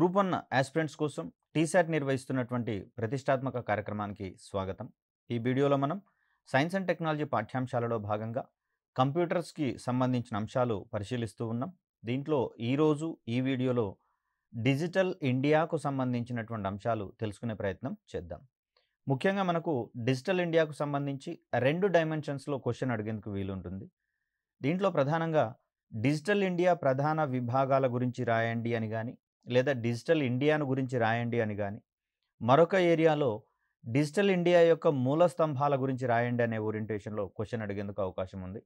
Group 1 aspirants కోసం టీసాట్ నిర్వహిస్తున్నటువంటి ప్రతిష్టాత్మక కార్యక్రమానికి స్వాగతం. ఈ వీడియోలో మనం సైన్స్ అండ్ టెక్నాలజీ పాఠ్యాంశాలలో భాగంగా కంప్యూటర్స్కి సంబంధించిన అంశాలు పరిశీలిస్తూ ఉన్నాం. దీంట్లో ఈరోజు ఈ వీడియోలో డిజిటల్ ఇండియాకు సంబంధించినటువంటి అంశాలు తెలుసుకునే ప్రయత్నం చేద్దాం. ముఖ్యంగా మనకు డిజిటల్ ఇండియాకు సంబంధించి 2 డైమెన్షన్స్లో క్వశ్చన్ అడిగేందుకు వీలుంటుంది. దీంట్లో ప్రధానంగా డిజిటల్ ఇండియా ప్రధాన విభాగాల గురించి రాయండి అని కానీ, లేదా డిజిటల్ ఇండియాను గురించి రాయండి అని కానీ, మరొక ఏరియాలో డిజిటల్ ఇండియా యొక్క మూల స్తంభాల గురించి రాయండి అనే ఓరియంటేషన్లో క్వశ్చన్ అడిగేందుకు అవకాశం ఉంది.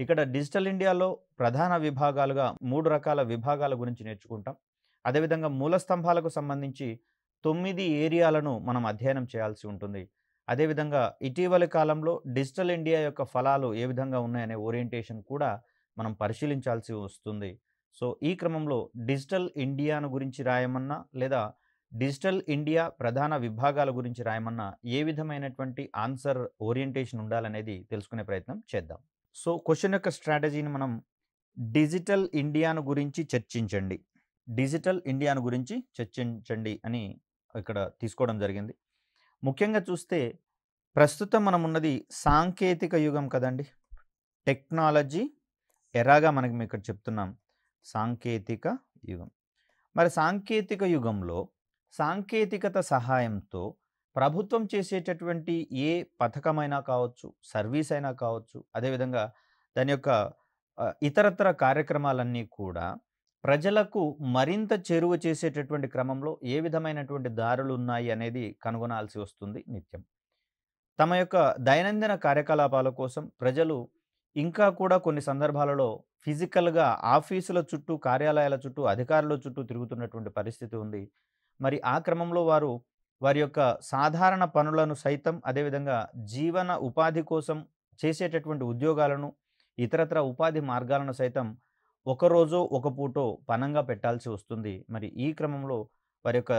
ఇక్కడ డిజిటల్ ఇండియాలో ప్రధాన విభాగాలుగా 3 రకాల విభాగాల గురించి నేర్చుకుంటాం. అదేవిధంగా మూల స్తంభాలకు సంబంధించి 9 ఏరియాలను మనం అధ్యయనం చేయాల్సి ఉంటుంది. అదేవిధంగా ఇటీవలి కాలంలో డిజిటల్ ఇండియా యొక్క ఫలాలు ఏ విధంగా ఉన్నాయనే ఓరియంటేషన్ కూడా మనం పరిశీలించాల్సి వస్తుంది. సో ఈ క్రమంలో డిజిటల్ ఇండియాను గురించి రాయమన్నా, లేదా డిజిటల్ ఇండియా ప్రధాన విభాగాల గురించి రాయమన్నా ఏ విధమైనటువంటి ఆన్సర్ ఓరియంటేషన్ ఉండాలనేది తెలుసుకునే ప్రయత్నం చేద్దాం. సో క్వశ్చన్ యొక్క స్ట్రాటజీని మనం డిజిటల్ ఇండియాను గురించి చర్చించండి, డిజిటల్ ఇండియాను గురించి చర్చించండి అని ఇక్కడ తీసుకోవడం జరిగింది. ముఖ్యంగా చూస్తే ప్రస్తుతం మనం ఉన్నది సాంకేతిక యుగం కదండి, టెక్నాలజీ ఎరాగా మనకి ఇక్కడ చెప్తున్నాం, సాంకేతిక యుగం. మరి సాంకేతిక యుగంలో సాంకేతికత సహాయంతో ప్రభుత్వం చేసేటటువంటి ఏ పథకమైనా కావచ్చు, సర్వీస్ అయినా కావచ్చు, అదేవిధంగా దాని యొక్క ఇతరత్ర కార్యక్రమాలన్నీ కూడా ప్రజలకు మరింత చేరువ చేసేటటువంటి క్రమంలో ఏ విధమైనటువంటి దారులు ఉన్నాయి అనేది కనుగొనాల్సి వస్తుంది నిత్యం. తమ యొక్క దైనందిన కార్యకలాపాల కోసం ప్రజలు ఇంకా కూడా కొన్ని సందర్భాలలో ఫిజికల్గా ఆఫీసుల చుట్టూ, కార్యాలయాల చుట్టూ, అధికారుల చుట్టూ తిరుగుతున్నటువంటి పరిస్థితి ఉంది. మరి ఆ క్రమంలో వారి యొక్క సాధారణ పనులను సైతం, అదేవిధంగా జీవన ఉపాధి కోసం చేసేటటువంటి ఉద్యోగాలను, ఇతరత్ర ఉపాధి మార్గాలను సైతం ఒక రోజో ఒక పూటో పనంగా పెట్టాల్సి వస్తుంది. మరి ఈ క్రమంలో వారి యొక్క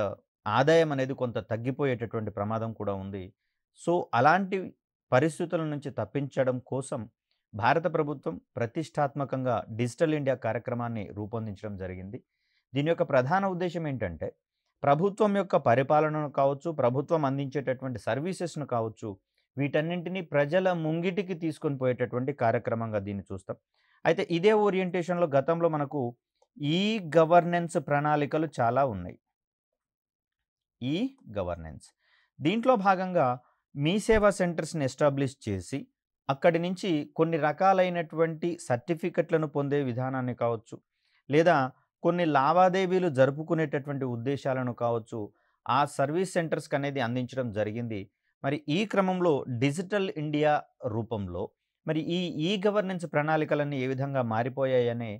ఆదాయం అనేది కొంత తగ్గిపోయేటటువంటి ప్రమాదం కూడా ఉంది. సో అలాంటి పరిస్థితుల నుంచి తప్పించడం కోసం భారత ప్రభుత్వం ప్రతిష్టాత్మకంగా డిజిటల్ ఇండియా కార్యక్రమాన్ని రూపొందించడం జరిగింది. దీని యొక్క ప్రధాన ఉద్దేశం ఏంటంటే, ప్రభుత్వం యొక్క పరిపాలనను కావచ్చు, ప్రభుత్వం అందించేటటువంటి సర్వీసెస్ను కావచ్చు, వీటన్నింటినీ ప్రజల ముంగిటికి తీసుకొని పోయేటటువంటి కార్యక్రమంగా దీన్ని చూస్తాం. అయితే ఇదే ఓరియంటేషన్లో గతంలో మనకు ఈ గవర్నెన్స్ ప్రణాళికలు చాలా ఉన్నాయి. ఈ గవర్నెన్స్ దీంట్లో భాగంగా మీ సేవా సెంటర్స్ని ఎస్టాబ్లిష్ చేసి అక్కడి నుంచి కొన్ని రకాలైనటువంటి సర్టిఫికెట్లను పొందే విధానాన్ని కావచ్చు, లేదా కొన్ని లావాదేవీలు జరుపుకునేటటువంటి ఉద్దేశాలను కావచ్చు, ఆ సర్వీస్ సెంటర్స్కి అనేది అందించడం జరిగింది. మరి ఈ క్రమంలో డిజిటల్ ఇండియా రూపంలో మరి ఈ గవర్నెన్స్ ప్రణాళికలన్నీ ఏ విధంగా మారిపోయాయనే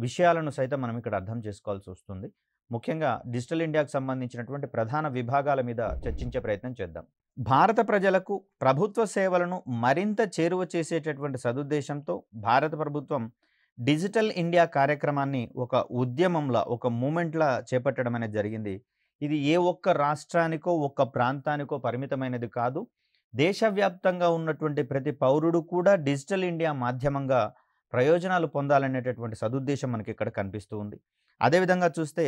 విషయాలను సైతం మనం ఇక్కడ అర్థం చేసుకోవాల్సి వస్తుంది. ముఖ్యంగా డిజిటల్ ఇండియాకు సంబంధించినటువంటి ప్రధాన విభాగాల మీద చర్చించే ప్రయత్నం చేద్దాం. భారత ప్రజలకు ప్రభుత్వ సేవలను మరింత చేరువ చేసేటటువంటి సదుద్దేశంతో భారత ప్రభుత్వం డిజిటల్ ఇండియా కార్యక్రమాన్ని ఒక ఉద్యమంలా, ఒక మూమెంట్లా చేపట్టడం అనేది జరిగింది. ఇది ఏ ఒక్క రాష్ట్రానికో, ఒక్క ప్రాంతానికో పరిమితమైనది కాదు. దేశవ్యాప్తంగా ఉన్నటువంటి ప్రతి పౌరుడు కూడా డిజిటల్ ఇండియా మాధ్యమంగా ప్రయోజనాలు పొందాలనేటటువంటి సదుద్దేశం మనకి ఇక్కడ కనిపిస్తూ ఉంది. అదేవిధంగా చూస్తే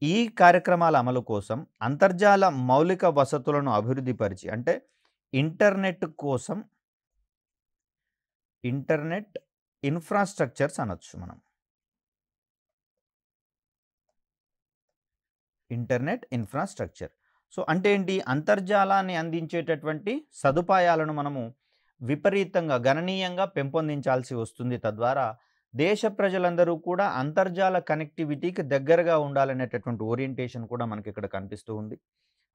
ఈ కార్యక్రమాల అమలు కోసం అంతర్జాల మౌలిక వసతులను అభివృద్ధి పరిచి, అంటే ఇంటర్నెట్ కోసం ఇంటర్నెట్ ఇన్ఫ్రాస్ట్రక్చర్స్ అనొచ్చు మనం, ఇంటర్నెట్ ఇన్ఫ్రాస్ట్రక్చర్. సో అంటే ఏంటి, అంతర్జాలాన్ని అందించేటటువంటి సదుపాయాలను మనము విపరీతంగా, గణనీయంగా పెంపొందించాల్సి వస్తుంది. తద్వారా దేశ ప్రజలందరూ కూడా అంతర్జాల కనెక్టివిటీకి దగ్గరగా ఉండాలనేటటువంటి ఓరియంటేషన్ కూడా మనకి ఇక్కడ కనిపిస్తూ ఉంది.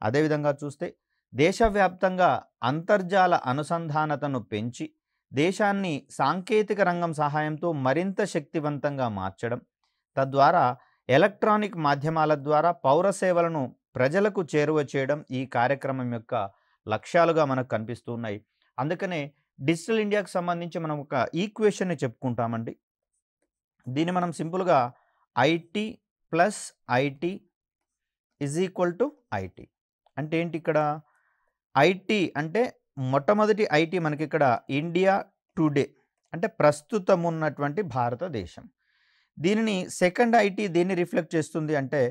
అదేవిధంగా చూస్తే దేశవ్యాప్తంగా అంతర్జాల అనుసంధానతను పెంచి దేశాన్ని సాంకేతిక రంగం సహాయంతో మరింత శక్తివంతంగా మార్చడం, తద్వారా ఎలక్ట్రానిక్ మాధ్యమాల ద్వారా పౌర సేవలను ప్రజలకు చేరువ చేయడం ఈ కార్యక్రమం యొక్క లక్ష్యాలుగా మనకు కనిపిస్తూ ఉన్నాయి. అందుకనే డిజిటల్ ఇండియాకు సంబంధించి మనం ఒక ఈక్వేషన్ని చెప్పుకుంటామండి. దీన్ని మనం సింపుల్గా IT plus IT is equal to IT అంటే ఏంటి, ఇక్కడ ఐటీ అంటే మొట్టమొదటి ఐటీ మనకి ఇక్కడ ఇండియా టుడే, అంటే ప్రస్తుతం ఉన్నటువంటి భారతదేశం. దీనిని సెకండ్ ఐటీ దేన్ని రిఫ్లెక్ట్ చేస్తుంది అంటే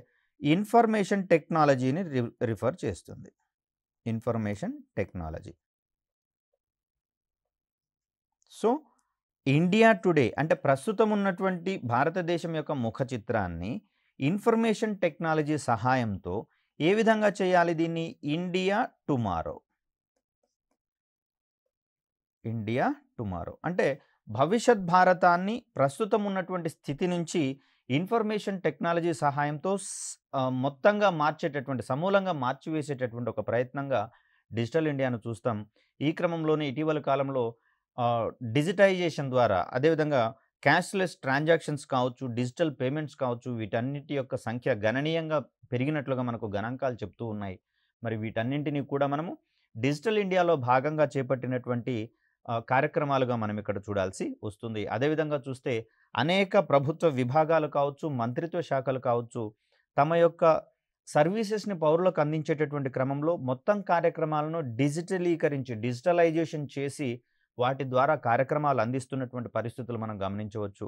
ఇన్ఫర్మేషన్ టెక్నాలజీని రిఫర్ చేస్తుంది. Information technology. So India today అంటే ప్రస్తుతం ఉన్నటువంటి భారతదేశం యొక్క ముఖ చిత్రాన్ని ఇన్ఫర్మేషన్ టెక్నాలజీ సహాయంతో ఏ విధంగా చేయాలి దీన్ని? India tomorrow. ఇండియా టుమారో అంటే భవిష్యత్ భారతాన్ని ప్రస్తుతం ఉన్నటువంటి స్థితి నుంచి ఇన్ఫర్మేషన్ టెక్నాలజీ సహాయంతో మొత్తంగా మార్చేటటువంటి, సమూలంగా మార్చివేసేటటువంటి ఒక ప్రయత్నంగా డిజిటల్ ఇండియాను చూస్తాం. ఈ క్రమంలోనే ఇటీవల కాలంలో డిజిటైజేషన్ ద్వారా, అదేవిధంగా క్యాష్లెస్ ట్రాన్సాక్షన్స్ కావచ్చు, డిజిటల్ పేమెంట్స్ కావచ్చు, వీటన్నిటి యొక్క సంఖ్య గణనీయంగా పెరిగినట్లుగా మనకు గణాంకాలు చెప్తూ ఉన్నాయి. మరి వీటన్నింటినీ కూడా మనము డిజిటల్ ఇండియాలో భాగంగా చేపట్టినటువంటి కార్యక్రమాలుగా మనం ఇక్కడ చూడాల్సి వస్తుంది. అదేవిధంగా చూస్తే అనేక ప్రభుత్వ విభాగాలు కావచ్చు, మంత్రిత్వ శాఖలు కావచ్చు, తమ యొక్క సర్వీసెస్ని పౌరులకు అందించేటటువంటి క్రమంలో మొత్తం కార్యక్రమాలను డిజిటలైజేషన్ చేసి వాటి ద్వారా కార్యక్రమాలు అందిస్తున్నటువంటి పరిస్థితులు మనం గమనించవచ్చు.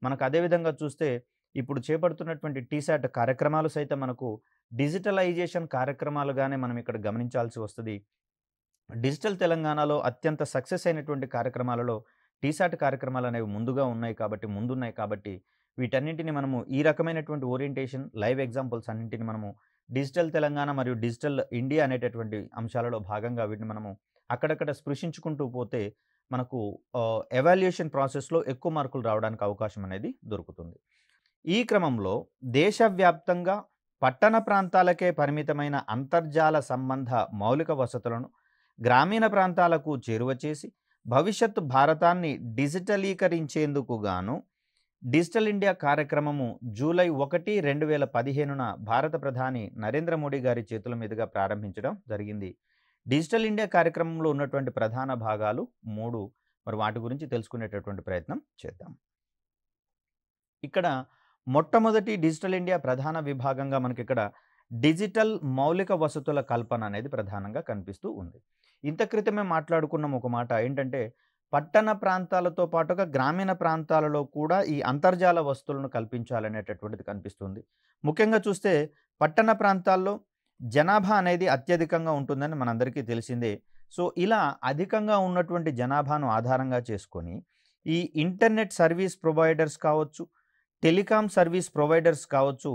మనకు అదేవిధంగా చూస్తే ఇప్పుడు చేపడుతున్నటువంటి టీశాట్ కార్యక్రమాలు సైతం మనకు డిజిటలైజేషన్ కార్యక్రమాలుగానే మనం ఇక్కడ గమనించాల్సి వస్తుంది. డిజిటల్ తెలంగాణలో అత్యంత సక్సెస్ అయినటువంటి కార్యక్రమాలలో టీశాట్ కార్యక్రమాలు అనేవి ముందున్నాయి కాబట్టి వీటన్నింటిని మనము ఈ రకమైనటువంటి ఓరియంటేషన్, లైవ్ ఎగ్జాంపుల్స్ అన్నింటిని మనము డిజిటల్ తెలంగాణ మరియు డిజిటల్ ఇండియా అనేటటువంటి అంశాలలో భాగంగా వీటిని మనము అక్కడక్కడ స్పృశించుకుంటూ పోతే మనకు ఎవాల్యుయేషన్ ప్రాసెస్లో ఎక్కువ మార్కులు రావడానికి అవకాశం అనేది దొరుకుతుంది. ఈ క్రమంలో దేశవ్యాప్తంగా పట్టణ ప్రాంతాలకే పరిమితమైన అంతర్జాల సంబంధ మౌలిక వసతులను గ్రామీణ ప్రాంతాలకు చేరువ చేసి భవిష్యత్తు భారతాన్ని డిజిటలీకరించేందుకు గాను డిజిటల్ ఇండియా కార్యక్రమము జూలై 1, 2015న భారత ప్రధాని నరేంద్ర మోడీ గారి చేతుల మీదుగా ప్రారంభించడం జరిగింది. డిజిటల్ ఇండియా కార్యక్రమంలో ఉన్నటువంటి ప్రధాన భాగాలు 3. మరి వాటి గురించి తెలుసుకునేటటువంటి ప్రయత్నం చేద్దాం. ఇక్కడ మొట్టమొదటి డిజిటల్ ఇండియా ప్రధాన విభాగంగా మనకి ఇక్కడ డిజిటల్ మౌలిక వసతుల కల్పన అనేది ప్రధానంగా కనిపిస్తూ ఉంది. ఇంత క్రితమే మాట్లాడుకున్నాం ఒక మాట ఏంటంటే పట్టణ ప్రాంతాలతో పాటుగా గ్రామీణ ప్రాంతాలలో కూడా ఈ అంతర్జాల వసతులను కల్పించాలనేటటువంటిది కనిపిస్తుంది. ముఖ్యంగా చూస్తే పట్టణ ప్రాంతాల్లో జనాభా అనేది అత్యధికంగా ఉంటుందని మనందరికీ తెలిసిందే. సో ఇలా అధికంగా ఉన్నటువంటి జనాభాను ఆధారంగా చేసుకొని ఈ ఇంటర్నెట్ సర్వీస్ ప్రొవైడర్స్ కావచ్చు, టెలికాం సర్వీస్ ప్రొవైడర్స్ కావచ్చు,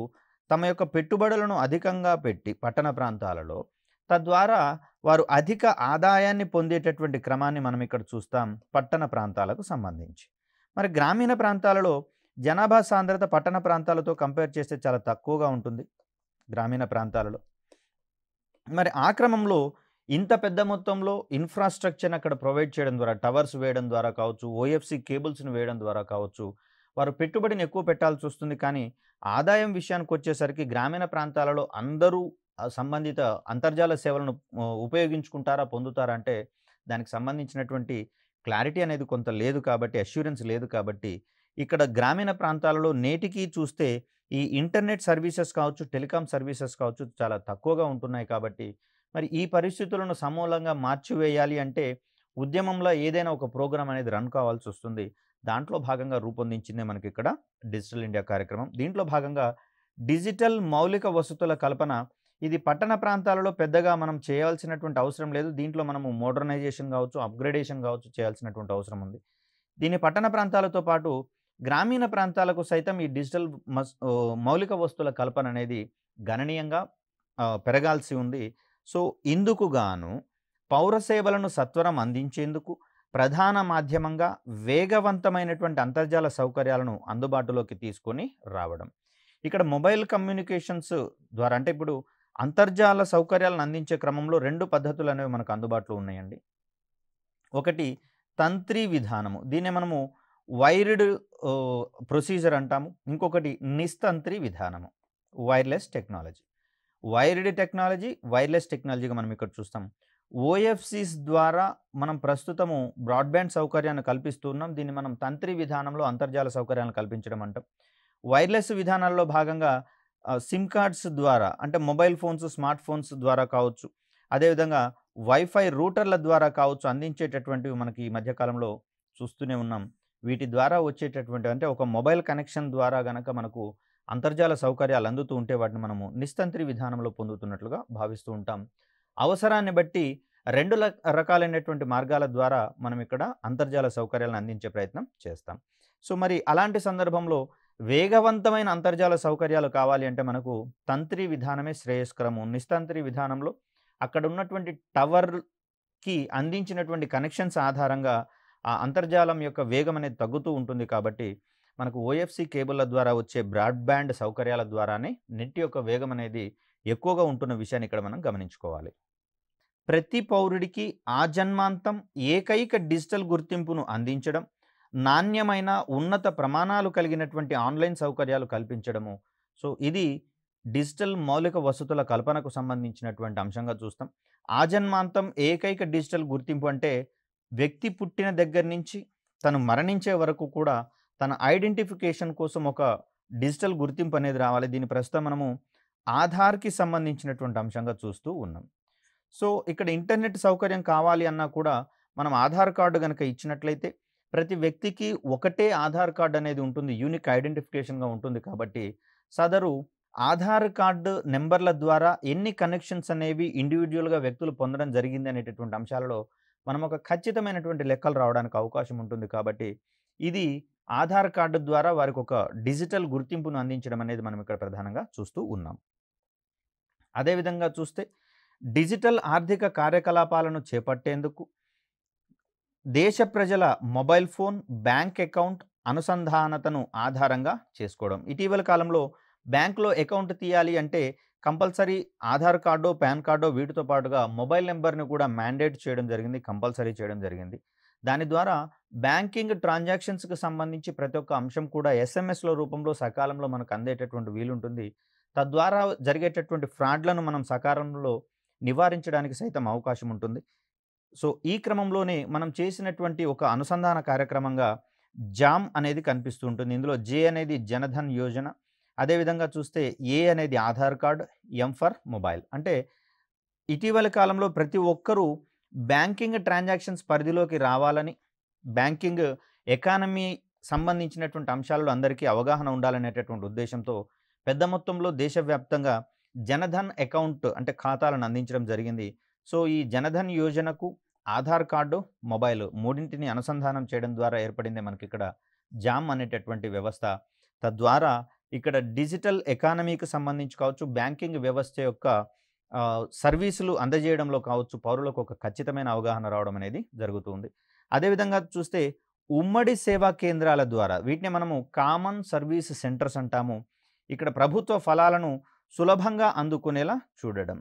తమ యొక్క పెట్టుబడులను అధికంగా పెట్టి పట్టణ ప్రాంతాలలో తద్వారా వారు అధిక ఆదాయాన్ని పొందేటటువంటి క్రమాన్ని మనం ఇక్కడ చూస్తాం పట్టణ ప్రాంతాలకు సంబంధించి. మరి గ్రామీణ ప్రాంతాలలో జనాభా సాంద్రత పట్టణ ప్రాంతాలతో కంపేర్ చేస్తే చాలా తక్కువగా ఉంటుంది గ్రామీణ ప్రాంతాలలో. మరి ఆ క్రమంలో ఇంత పెద్ద మొత్తంలో ఇన్ఫ్రాస్ట్రక్చర్ని అక్కడ ప్రొవైడ్ చేయడం ద్వారా, టవర్స్ వేయడం ద్వారా కావచ్చు, ఓఎఫ్సి కేబుల్స్ని వేయడం ద్వారా కావచ్చు, వారు పెట్టుబడిని ఎక్కువ పెట్టాల్సి వస్తుంది. కానీ ఆదాయం విషయానికి వచ్చేసరికి గ్రామీణ ప్రాంతాలలో అందరూ సంబంధిత అంతర్జాల సేవలను ఉపయోగించుకుంటారా, పొందుతారా అంటే దానికి సంబంధించినటువంటి క్లారిటీ అనేది కొంత లేదు కాబట్టి, అష్యూరెన్స్ లేదు కాబట్టి ఇక్కడ గ్రామీణ ప్రాంతాలలో నేటికి చూస్తే ఈ ఇంటర్నెట్ సర్వీసెస్ కావచ్చు, టెలికాం సర్వీసెస్ కావచ్చు చాలా తక్కువగా ఉంటున్నాయి. కాబట్టి మరి ఈ పరిస్థితులను సమూలంగా మార్చివేయాలి అంటే ఉద్యమంలో ఏదైనా ఒక ప్రోగ్రాం అనేది రన్ కావాల్సి వస్తుంది. దాంట్లో భాగంగా రూపొందించిందే మనకి ఇక్కడ డిజిటల్ ఇండియా కార్యక్రమం. దీంట్లో భాగంగా డిజిటల్ మౌలిక వసతుల కల్పన ఇది పట్టణ ప్రాంతాలలో పెద్దగా మనం చేయాల్సినటువంటి అవసరం లేదు. దీంట్లో మనము మోడర్నైజేషన్ కావచ్చు, అప్గ్రేడేషన్ కావచ్చు చేయాల్సినటువంటి అవసరం ఉంది. దీని పట్టణ ప్రాంతాలతో పాటు గ్రామీణ ప్రాంతాలకు సైతం ఈ డిజిటల్ మౌలిక వస్తువుల కల్పన అనేది గణనీయంగా పెరగాల్సి ఉంది. సో ఇందుకు గాను పౌర సేవలను సత్వరం అందించేందుకు ప్రధాన మాధ్యమంగా వేగవంతమైనటువంటి అంతర్జాల సౌకర్యాలను అందుబాటులోకి తీసుకొని రావడం. ఇక్కడ మొబైల్ కమ్యూనికేషన్స్ ద్వారా అంటే ఇప్పుడు అంతర్జాల సౌకర్యాలను అందించే క్రమంలో 2 పద్ధతులు అనేవి మనకు అందుబాటులో ఉన్నాయండి. ఒకటి తంత్రి విధానము, దీన్ని మనము వైర్డ్ ప్రొసీజర్ అంటాము. ఇంకొకటి నిస్తంత్రి విధానము, వైర్లెస్ టెక్నాలజీ. వైర్లెస్ టెక్నాలజీగా మనం ఇక్కడ చూస్తాం. ఓఎఫ్సిస్ ద్వారా మనం ప్రస్తుతము బ్రాడ్బ్యాండ్ సౌకర్యాన్ని కల్పిస్తున్నాం. దీన్ని మనం తంత్రి విధానంలో అంతర్జాల సౌకర్యాలను కల్పించడం అంటాం. వైర్లెస్ విధానాల్లో భాగంగా సిమ్ కార్డ్స్ ద్వారా అంటే మొబైల్ ఫోన్స్, స్మార్ట్ ఫోన్స్ ద్వారా కావచ్చు, అదేవిధంగా వైఫై రూటర్ల ద్వారా కావచ్చు అందించేటటువంటివి మనకి ఈ మధ్యకాలంలో చూస్తూనే ఉన్నాం. వీటి ద్వారా వచ్చేటటువంటి అంటే ఒక మొబైల్ కనెక్షన్ ద్వారా గనక మనకు అంతర్జాల సౌకర్యాలు అందుతూ ఉంటే వాటిని మనము నిస్తంత్రి విధానంలో పొందుతున్నట్లుగా భావిస్తూ ఉంటాం. అవసరాన్ని బట్టి 2 రకాలైనటువంటి మార్గాల ద్వారా మనం ఇక్కడ అంతర్జాల సౌకర్యాలను అందించే ప్రయత్నం చేస్తాం. సో, మరి అలాంటి సందర్భంలో వేగవంతమైన అంతర్జాల సౌకర్యాలు కావాలి అంటే మనకు తంత్రి విధానమే శ్రేయస్కరము. నిస్తంత్రి విధానంలో అక్కడ ఉన్నటువంటి టవర్‌కి అందించినటువంటి కనెక్షన్స్ ఆధారంగా ఆ అంతర్జాలం యొక్క వేగం అనేది తగ్గుతూ ఉంటుంది కాబట్టి, మనకు ఓఎఫ్‌సి కేబుల్ల ద్వారా వచ్చే బ్రాడ్‌బ్యాండ్ సౌకర్యాల ద్వారానే నెట్ యొక్క వేగం అనేది ఎక్కువగా ఉంటున్న విషయాన్ని ఇక్కడ మనం గమనించుకోవాలి. ప్రతి పౌరుడికి ఆజన్మాంతం ఏకైక డిజిటల్ గుర్తింపును అందించడం, నాణ్యమైన ఉన్నత ప్రమాణాలు కలిగినటువంటి ఆన్‌లైన్ సౌకర్యాలు కల్పించడము. సో, ఇది డిజిటల్ మౌలిక వసతుల కల్పనకు సంబంధించినటువంటి అంశంగా చూస్తాం. ఆజన్మాంతం ఏకైక డిజిటల్ గుర్తింపు అంటే వ్యక్తి పుట్టిన దగ్గర నుంచి తను మరణించే వరకు కూడా తన ఐడెంటిఫికేషన్ కోసం ఒక డిజిటల్ గుర్తింపు అనేది రావాలి. దీన్ని ప్రస్తుతం మనము ఆధార్‌కి సంబంధించినటువంటి అంశంగా చూస్తూ ఉన్నాం. సో, ఇక్కడ ఇంటర్నెట్ సౌకర్యం కావాలి అన్నా కూడా మనం ఆధార్ కార్డు గనక ఇచ్చినట్లయితే ప్రతి వ్యక్తికి ఒకటే ఆధార్ కార్డ్ అనేది ఉంటుంది. యూనిక్ ఐడెంటిఫికేషన్‌గా ఉంటుంది కాబట్టి, సదరు ఆధార్ కార్డు నంబర్ల ద్వారా ఎన్ని కనెక్షన్స్ అనేవి ఇండివిడ్యువల్‌గా వ్యక్తులు పొందడం జరిగింది అనేటటువంటి అంశాలలో మనం ఒక ఖచ్చితమైనటువంటి లెక్కలు రావడానికి అవకాశం ఉంటుంది కాబట్టి, ఇది ఆధార్ కార్డు ద్వారా వారికి ఒక డిజిటల్ గుర్తింపును అందించడం అనేది మనం ఇక్కడ ప్రధానంగా చూస్తూ ఉన్నాం. అదేవిధంగా చూస్తే డిజిటల్ ఆర్థిక కార్యకలాపాలను చేపట్టేందుకు దేశ ప్రజల మొబైల్ ఫోన్, బ్యాంక్ అకౌంట్ అనుసంధానతను ఆధారంగా చేసుకోవడం. ఇటీవల కాలంలో బ్యాంక్‌లో అకౌంట్ తీయాలి అంటే కంపల్సరీ ఆధార్ కార్డో, పాన్ కార్డో వీటితో పాటుగా మొబైల్ నంబర్‌ని కూడా మ్యాండేట్ చేయడం జరిగింది. కంపల్సరీ చేయడం జరిగింది. దాని ద్వారా బ్యాంకింగ్ ట్రాన్సాక్షన్స్‌కి సంబంధించి ప్రతి ఒక్క అంశం కూడా ఎస్ఎంఎస్‌ల రూపంలో సకాలంలో మనకు అందేటటువంటి వీలుంటుంది. తద్వారా జరిగేటటువంటి ఫ్రాడ్‌లను మనం సకాలంలో నివారించడానికి సైతం అవకాశం ఉంటుంది. సో, ఈ క్రమంలోనే మనం చేసినటువంటి ఒక అనుసంధాన కార్యక్రమంగా జామ్ అనేది కనిపిస్తూ ఉంటుంది. ఇందులో జే అనేది జనధన్ యోజన, అదేవిధంగా చూస్తే ఏ అనేది Aadhaar card, M for mobile. అంటే ఇటీవల కాలంలో ప్రతి ఒక్కరూ బ్యాంకింగ్ ట్రాన్సాక్షన్స్ పరిధిలోకి రావాలని, బ్యాంకింగ్ ఎకానమీ సంబంధించినటువంటి అంశాలలో అందరికీ అవగాహన ఉండాలనేటటువంటి ఉద్దేశంతో పెద్ద మొత్తంలో దేశవ్యాప్తంగా జనధన్ అకౌంట్ అంటే ఖాతాలను అందించడం జరిగింది. సో, ఈ జనధన్ యోజనకు ఆధార్ కార్డు, మొబైల్ మూడింటిని అనుసంధానం చేయడం ద్వారా ఏర్పడిందే మనకిక్కడ జామ్ అనేటటువంటి వ్యవస్థ. తద్వారా ఇక్కడ డిజిటల్ ఎకానమీకి సంబంధించి కావచ్చు, బ్యాంకింగ్ వ్యవస్థ యొక్క సర్వీసులు అందజేయడంలో కావచ్చు, పౌరులకు ఒక ఖచ్చితమైన అవగాహన రావడం అనేది జరుగుతుంది. అదేవిధంగా చూస్తే ఉమ్మడి సేవా కేంద్రాల ద్వారా వీటిని మనము కామన్ సర్వీస్ సెంటర్స్ అంటాము. ఇక్కడ ప్రభుత్వ ఫలాలను సులభంగా అందుకునేలా చూడడం.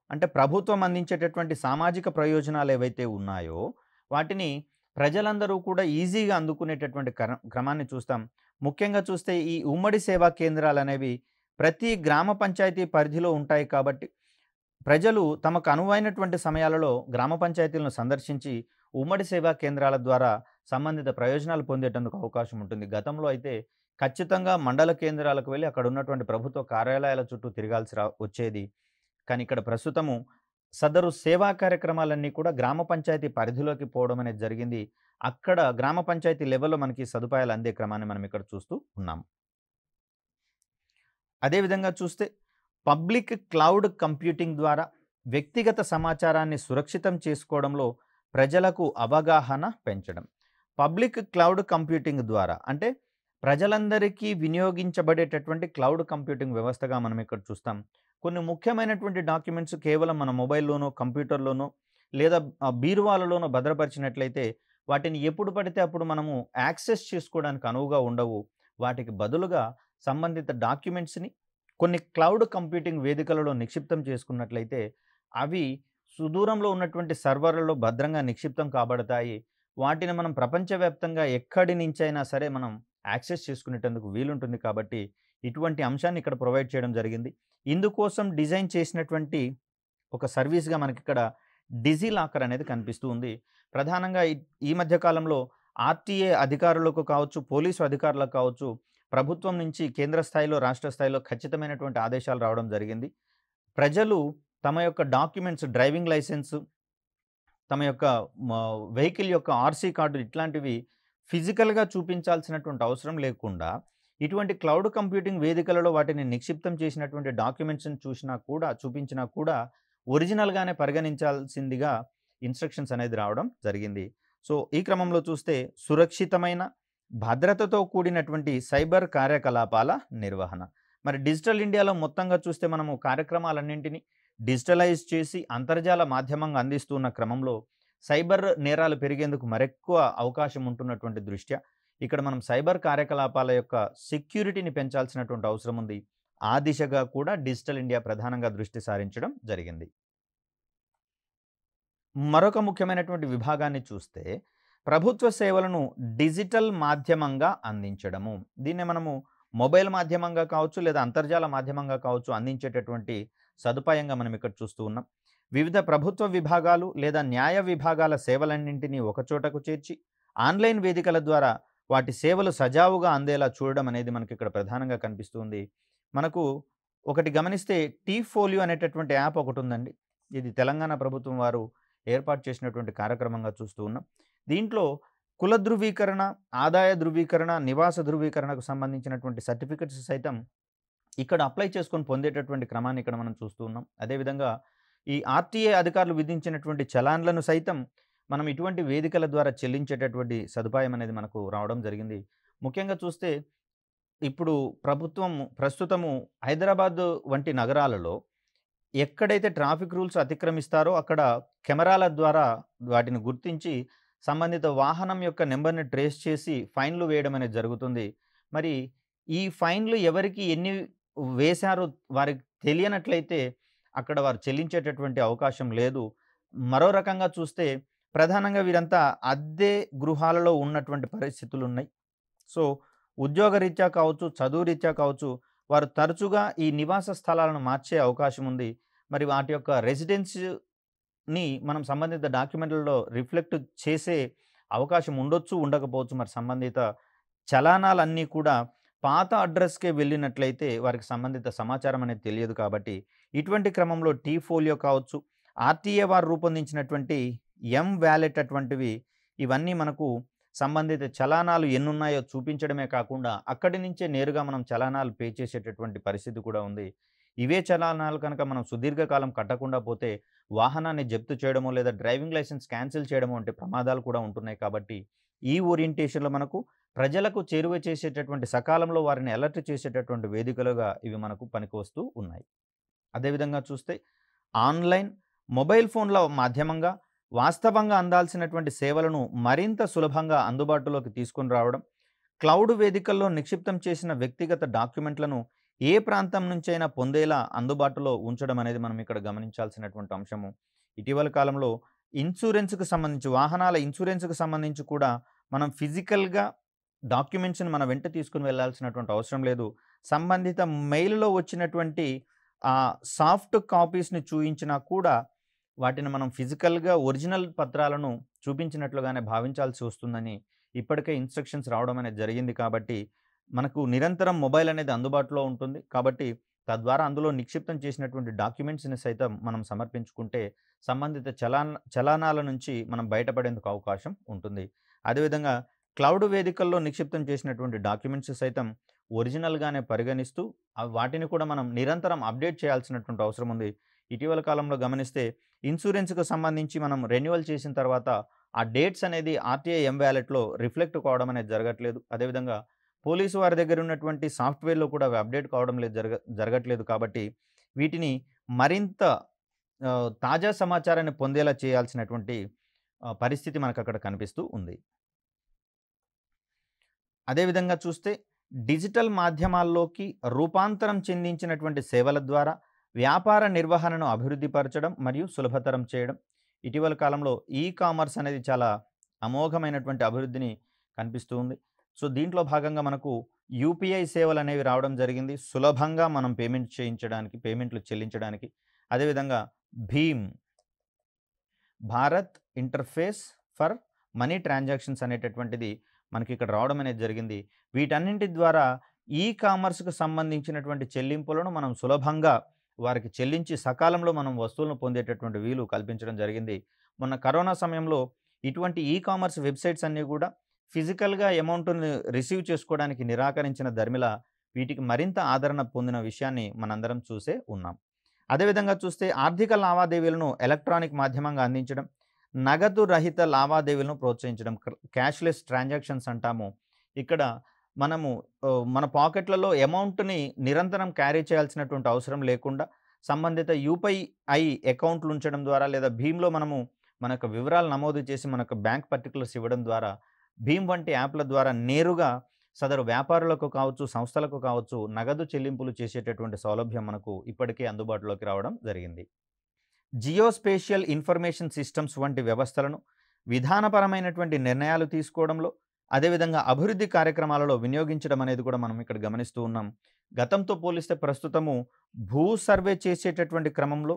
అంటే ప్రభుత్వం అందించేటటువంటి సామాజిక ప్రయోజనాలు ఏవైతే ఉన్నాయో వాటిని ప్రజలందరూ కూడా ఈజీగా అందుకునేటటువంటి క్రమాన్ని చూస్తాం. ముఖ్యంగా చూస్తే ఈ ఉమ్మడి సేవా కేంద్రాలు అనేవి ప్రతి గ్రామ పంచాయతీ పరిధిలో ఉంటాయి కాబట్టి, ప్రజలు తమకు అనువైనటువంటి సమయాలలో గ్రామ పంచాయతీలను సందర్శించి ఉమ్మడి సేవా కేంద్రాల ద్వారా సంబంధిత ప్రయోజనాలు పొందేటందుకు అవకాశం ఉంటుంది. గతంలో అయితే ఖచ్చితంగా మండల కేంద్రాలకు వెళ్ళి అక్కడ ఉన్నటువంటి ప్రభుత్వ కార్యాలయాల చుట్టూ తిరగాల్సి వచ్చేది. కానీ ఇక్కడ ప్రస్తుతము సదరు సేవా కార్యక్రమాలన్నీ కూడా గ్రామ పంచాయతీ పరిధిలోకి పోవడం అనేది జరిగింది. అక్కడ గ్రామ పంచాయతీ లెవెల్‌లో మనకి సదుపాయాలు అందే క్రమాన్ని మనం ఇక్కడ చూస్తూ ఉన్నాం. అదేవిధంగా చూస్తే పబ్లిక్ క్లౌడ్ కంప్యూటింగ్ ద్వారా వ్యక్తిగత సమాచారాన్ని సురక్షితం చేసుకోవడంలో ప్రజలకు అవగాహన పెంచడం. పబ్లిక్ క్లౌడ్ కంప్యూటింగ్ ద్వారా అంటే ప్రజలందరికీ వినియోగించబడేటటువంటి క్లౌడ్ కంప్యూటింగ్ వ్యవస్థగా మనం ఇక్కడ చూస్తాం. కొన్ని ముఖ్యమైనటువంటి డాక్యుమెంట్స్ కేవలం మన మొబైల్‌లోనో, కంప్యూటర్‌లోనో లేదా బీరువాలలోనో భద్రపరిచినట్లయితే వాటిని ఎప్పుడు పడితే అప్పుడు మనము యాక్సెస్ చేసుకోవడానికి అనువుగా ఉండవు. వాటికి బదులుగా సంబంధిత డాక్యుమెంట్స్‌ని కొన్ని క్లౌడ్ కంప్యూటింగ్ వేదికలలో నిక్షిప్తం చేసుకున్నట్లయితే అవి సుదూరంలో ఉన్నటువంటి సర్వర్‌లలో భద్రంగా నిక్షిప్తం కాబడతాయి. వాటిని మనం ప్రపంచవ్యాప్తంగా ఎక్కడి నుంచైనా సరే మనం యాక్సెస్ చేసుకునేటందుకు వీలుంటుంది కాబట్టి ఇటువంటి అంశాన్ని ఇక్కడ ప్రొవైడ్ చేయడం జరిగింది. ఇందుకోసం డిజైన్ చేసినటువంటి ఒక సర్వీస్‌గా మనకిక్కడ డిజిలాకర్ అనేది కనిపిస్తూ ఉంది. ప్రధానంగా ఈ మధ్య కాలంలో ఆర్‌టీఏ అధికారులకు కావచ్చు, పోలీసు అధికారులకు కావచ్చు, ప్రభుత్వం నుంచి కేంద్ర స్థాయిలో, రాష్ట్ర స్థాయిలో ఖచ్చితమైనటువంటి ఆదేశాలు రావడం జరిగింది. ప్రజలు తమ యొక్క డాక్యుమెంట్స్, డ్రైవింగ్ లైసెన్సు, తమ యొక్క వెహికల్ యొక్క ఆర్‌సీ కార్డు ఇట్లాంటివి ఫిజికల్‌గా చూపించాల్సినటువంటి అవసరం లేకుండా ఇటువంటి క్లౌడ్ కంప్యూటింగ్ వేదికలలో వాటిని నిక్షిప్తం చేసినటువంటి డాక్యుమెంట్స్‌ని చూపించినా కూడా ఒరిజినల్‌గానే పరిగణించాల్సిందిగా ఇన్‌స్ట్రక్షన్స్ అనేది రావడం జరిగింది. సో, ఈ క్రమంలో చూస్తే సురక్షితమైన, భద్రతతో కూడినటువంటి సైబర్ కార్యకలాపాల నిర్వహణ. మరి డిజిటల్ ఇండియాలో మొత్తంగా చూస్తే మనము కార్యక్రమాలన్నింటినీ డిజిటలైజ్ చేసి అంతర్జాల మాధ్యమంగా అందిస్తున్న క్రమంలో సైబర్ నేరాలు పెరిగేందుకు మరెక్కువ అవకాశం ఉంటున్నటువంటి దృష్ట్యా ఇక్కడ మనం సైబర్ కార్యకలాపాల యొక్క సెక్యూరిటీని పెంచాల్సినటువంటి అవసరం ఉంది. ఆ దిశగా కూడా డిజిటల్ ఇండియా ప్రధానంగా దృష్టి సారించడం జరిగింది. మరొక ముఖ్యమైనటువంటి విభాగాన్ని చూస్తే ప్రభుత్వ సేవలను డిజిటల్ మాధ్యమంగా అందించడము. దీన్నే మనము మొబైల్ మాధ్యమంగా కావచ్చు, లేదా అంతర్జాల మాధ్యమంగా కావచ్చు అందించేటటువంటి సదుపాయంగా మనం ఇక్కడ చూస్తూ ఉన్నాం. వివిధ ప్రభుత్వ విభాగాలు లేదా న్యాయ విభాగాల సేవలన్నింటినీ ఒకచోటకు చేర్చి ఆన్‌లైన్ వేదికల ద్వారా వాటి సేవలు సజావుగా అందేలా చూడడం అనేది మనకి ఇక్కడ ప్రధానంగా కనిపిస్తుంది. మనకు ఒకటి గమనిస్తే టీ-ఫోలియో అనేటటువంటి యాప్ ఒకటుందండి. ఇది తెలంగాణ ప్రభుత్వం వారు ఏర్పాటు చేసినటువంటి కార్యక్రమంగా చూస్తూ ఉన్నాం. దీంట్లో కుల ధృవీకరణ, ఆదాయ ధృవీకరణ, నివాస ధృవీకరణకు సంబంధించినటువంటి సర్టిఫికెట్స్ సైతం ఇక్కడ అప్లై చేసుకొని పొందేటటువంటి క్రమాన్ని ఇక్కడ మనం చూస్తూ ఉన్నాం. అదేవిధంగా ఈ ఆర్‌టీఏ అధికారులు విధించినటువంటి చలాన్లను సైతం మనం ఇటువంటి వేదికల ద్వారా చెల్లించేటటువంటి సదుపాయం అనేది మనకు రావడం జరిగింది. ముఖ్యంగా చూస్తే ఇప్పుడు ప్రస్తుతము హైదరాబాద్ వంటి నగరాలలో ఎక్కడైతే ట్రాఫిక్ రూల్స్ అతిక్రమిస్తారో అక్కడ కెమెరాల ద్వారా వాటిని గుర్తించి సంబంధిత వాహనం యొక్క నంబర్‌ని ట్రేస్ చేసి ఫైన్‌లు వేయడం అనేది జరుగుతుంది. మరి ఈ ఫైన్‌లు ఎవరికి ఎన్ని వేశారో వారికి తెలియనట్లయితే అక్కడ వారు చెల్లించేటటువంటి అవకాశం లేదు. మరో రకంగా చూస్తే ప్రధానంగా వీరంతా అద్దె గృహాలలో ఉన్నటువంటి పరిస్థితులున్నాయి. సో, ఉద్యోగరీత్యా కావచ్చు, చదువు రీత్యా కావచ్చు, వారు తరచుగా ఈ నివాస స్థలాలను మార్చే అవకాశం ఉంది. మరి వాటి యొక్క రెసిడెన్స్‌ని మనం సంబంధిత డాక్యుమెంట్‌లలో రిఫ్లెక్ట్ చేసే అవకాశం ఉండొచ్చు, ఉండకపోవచ్చు. మరి సంబంధిత చలానాలన్నీ కూడా పాత అడ్రస్‌కే వెళ్ళినట్లయితే వారికి సంబంధిత సమాచారం అనేది తెలియదు కాబట్టి, ఇటువంటి క్రమంలో టీ-ఫోలియో కావచ్చు, ఆర్‌టీఏ వారు రూపొందించినటువంటి ఎమ్-వాలెట్ అటువంటివి ఇవన్నీ మనకు సంబంధిత చలానాలు ఎన్నున్నాయో చూపించడమే కాకుండా, అక్కడి నుంచే నేరుగా మనం చలానాలు పే చేసేటటువంటి పరిస్థితి కూడా ఉంది. ఇవే చలానాలు కనుక మనం సుదీర్ఘకాలం కట్టకుండా పోతే వాహనాన్ని జప్తు చేయడమో, లేదా డ్రైవింగ్ లైసెన్స్ క్యాన్సిల్ చేయడమో వంటి ప్రమాదాలు కూడా ఉంటున్నాయి కాబట్టి, ఈ ఓరియంటేషన్‌లో మనకు ప్రజలకు చేరువ చేసేటటువంటి సకాలంలో వారిని అలర్ట్ చేసేటటువంటి వేదికలుగా ఇవి మనకు పనికొస్తూ ఉన్నాయి. అదేవిధంగా చూస్తే ఆన్‌లైన్, మొబైల్ ఫోన్ల మాధ్యమంగా వాస్తవంగా అందాల్సినటువంటి సేవలను మరింత సులభంగా అందుబాటులోకి తీసుకొని రావడం, క్లౌడ్ వేదికల్లో నిక్షిప్తం చేసిన వ్యక్తిగత డాక్యుమెంట్లను ఏ ప్రాంతం నుంచైనా పొందేలా అందుబాటులో ఉంచడం అనేది మనం ఇక్కడ గమనించాల్సినటువంటి అంశము. ఇటీవల కాలంలో వాహనాల ఇన్సూరెన్స్‌కి సంబంధించి కూడా మనం ఫిజికల్‌గా డాక్యుమెంట్స్‌ని మన వెంట తీసుకొని వెళ్ళాల్సినటువంటి అవసరం లేదు. సంబంధిత మెయిల్‌లో వచ్చినటువంటి సాఫ్ట్ కాపీస్‌ని చూయించినా కూడా వాటిని మనం ఫిజికల్‌గా ఒరిజినల్ పత్రాలను చూపించినట్లుగానే భావించాల్సి వస్తుందని ఇప్పటికే ఇన్‌స్ట్రక్షన్స్ రావడం అనేది జరిగింది కాబట్టి, మనకు నిరంతరం మొబైల్ అనేది అందుబాటులో ఉంటుంది. కాబట్టి తద్వారా అందులో నిక్షిప్తం చేసినటువంటి డాక్యుమెంట్స్‌ని సైతం మనం సమర్పించుకుంటే సంబంధిత చలానాల నుంచి మనం బయటపడేందుకు అవకాశం ఉంటుంది. అదేవిధంగా క్లౌడ్ వేదికల్లో నిక్షిప్తం చేసినటువంటి డాక్యుమెంట్స్ సైతం ఒరిజినల్‌గానే పరిగణిస్తూ వాటిని కూడా మనం నిరంతరం అప్డేట్ చేయాల్సినటువంటి అవసరం ఉంది. ఇటీవల కాలంలో గమనిస్తే ఇన్సూరెన్స్‌కు సంబంధించి మనం రెన్యువల్ చేసిన తర్వాత ఆ డేట్స్ అనేది ఆర్‌టీఐ ఎమ్-వాలెట్‌లో రిఫ్లెక్ట్ కావడం అనేది జరగట్లేదు. అదేవిధంగా పోలీసు వారి దగ్గర ఉన్నటువంటి సాఫ్ట్‌వేర్‌లో కూడా అవి అప్డేట్ కావడం లేదు జరగట్లేదు కాబట్టి, వీటిని మరింత తాజా సమాచారాన్ని పొందేలా చేయాల్సినటువంటి పరిస్థితి మనకక్కడ కనిపిస్తూ ఉంది. అదేవిధంగా చూస్తే డిజిటల్ మాధ్యమాల్లోకి రూపాంతరం చెందించినటువంటి సేవల ద్వారా వ్యాపార నిర్వహణను అభివృద్ధి పరచడం మరియు సులభతరం చేయడం. ఇటీవల కాలంలో కామర్స్ అనేది చాలా అమోఘమైనటువంటి అభివృద్ధిని కనిపిస్తూ ఉంది. సో, దీంట్లో భాగంగా మనకు యూపీఐ సేవలు అనేవి రావడం జరిగింది. సులభంగా మనం పేమెంట్లు చెల్లించడానికి. అదేవిధంగా భీమ్, Bharat interface for money transactions అనేటటువంటిది మనకి ఇక్కడ రావడం అనేది జరిగింది. వీటన్నింటి ద్వారా కామర్స్‌కు సంబంధించినటువంటి చెల్లింపులను మనం సులభంగా వారికి చెల్లించి సకాలంలో మనం వస్తువులను పొందేటటువంటి వీలు కల్పించడం జరిగింది. మొన్న కరోనా సమయంలో ఇటువంటి కామర్స్ వెబ్‌సైట్స్ అన్నీ కూడా ఫిజికల్‌గా అమౌంట్‌ని రిసీవ్ చేసుకోవడానికి నిరాకరించిన దరిమిల వీటికి మరింత ఆదరణ పొందిన విషయాన్ని మనందరం చూసే ఉన్నాం. అదేవిధంగా చూస్తే ఆర్థిక లావాదేవీలను ఎలక్ట్రానిక్ మాధ్యమంగా అందించడం, నగదు రహిత లావాదేవీలను ప్రోత్సహించడం, క్యాష్‌లెస్ ట్రాన్సాక్షన్స్ అంటాము. ఇక్కడ మనము మన పాకెట్లలో అమౌంట్‌ని నిరంతరం క్యారీ చేయాల్సినటువంటి అవసరం లేకుండా సంబంధిత యూపీఐ అకౌంట్లు ఉంచడం ద్వారా లేదా భీమ్‌లో మనము మన యొక్క వివరాలు నమోదు చేసి మన యొక్క బ్యాంక్ పర్టిక్యులర్స్ ఇవ్వడం ద్వారా భీమ్ వంటి యాప్‌ల ద్వారా నేరుగా సదరు వ్యాపారులకు కావచ్చు, సంస్థలకు కావచ్చు నగదు చెల్లింపులు చేసేటటువంటి సౌలభ్యం మనకు ఇప్పటికే అందుబాటులోకి రావడం జరిగింది. జియోస్పేషియల్ ఇన్ఫర్మేషన్ సిస్టమ్స్ వంటి వ్యవస్థలను విధానపరమైనటువంటి నిర్ణయాలు తీసుకోవడంలో, అదేవిధంగా అభివృద్ధి కార్యక్రమాలలో వినియోగించడం అనేది కూడా మనం ఇక్కడ గమనిస్తూ ఉన్నాం. గతంతో పోలిస్తే ప్రస్తుతము భూ సర్వే చేసేటటువంటి క్రమంలో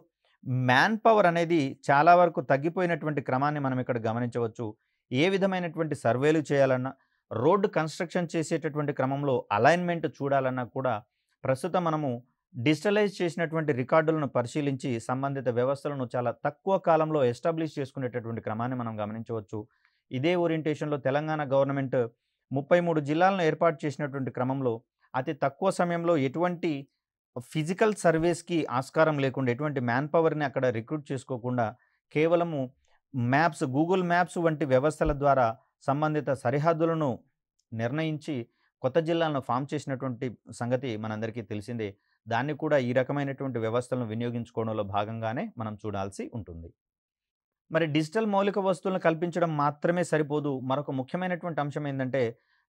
మ్యాన్ పవర్ అనేది చాలా వరకు తగ్గిపోయినటువంటి క్రమాన్ని మనం ఇక్కడ గమనించవచ్చు. ఏ విధమైనటువంటి సర్వేలు చేయాలన్నా, రోడ్ కన్‌స్ట్రక్షన్ చేసేటటువంటి క్రమంలో అలైన్‌మెంట్ చూడాలన్నా కూడా ప్రస్తుతం మనము డిజిటలైజ్ చేసినటువంటి రికార్డులను పరిశీలించి సంబంధిత వ్యవస్థలను చాలా తక్కువ కాలంలో ఎస్టాబ్లిష్ చేసుకునేటటువంటి క్రమాన్ని మనం గమనించవచ్చు. ఇదే ఓరియంటేషన్‌లో తెలంగాణ గవర్నమెంట్ 33 జిల్లాలను ఏర్పాటు చేసినటువంటి క్రమంలో అతి తక్కువ సమయంలో ఎటువంటి ఫిజికల్ సర్వేస్‌కి ఆస్కారం లేకుండా, ఎటువంటి మ్యాన్ పవర్‌ని అక్కడ రిక్రూట్ చేసుకోకుండా కేవలము మ్యాప్స్, గూగుల్ మ్యాప్స్ వంటి వ్యవస్థల ద్వారా సంబంధిత సరిహద్దులను నిర్ణయించి కొత్త జిల్లాలను ఫార్మ్ చేసినటువంటి సంగతి మనందరికీ తెలిసిందే. దాన్ని కూడా ఈ రకమైనటువంటి వ్యవస్థలను వినియోగించుకోవడంలో భాగంగానే మనం చూడాల్సి ఉంటుంది. మరి డిజిటల్ మౌలిక వస్తువులను కల్పించడం మాత్రమే సరిపోదు. మరొక ముఖ్యమైనటువంటి అంశం ఏందంటే,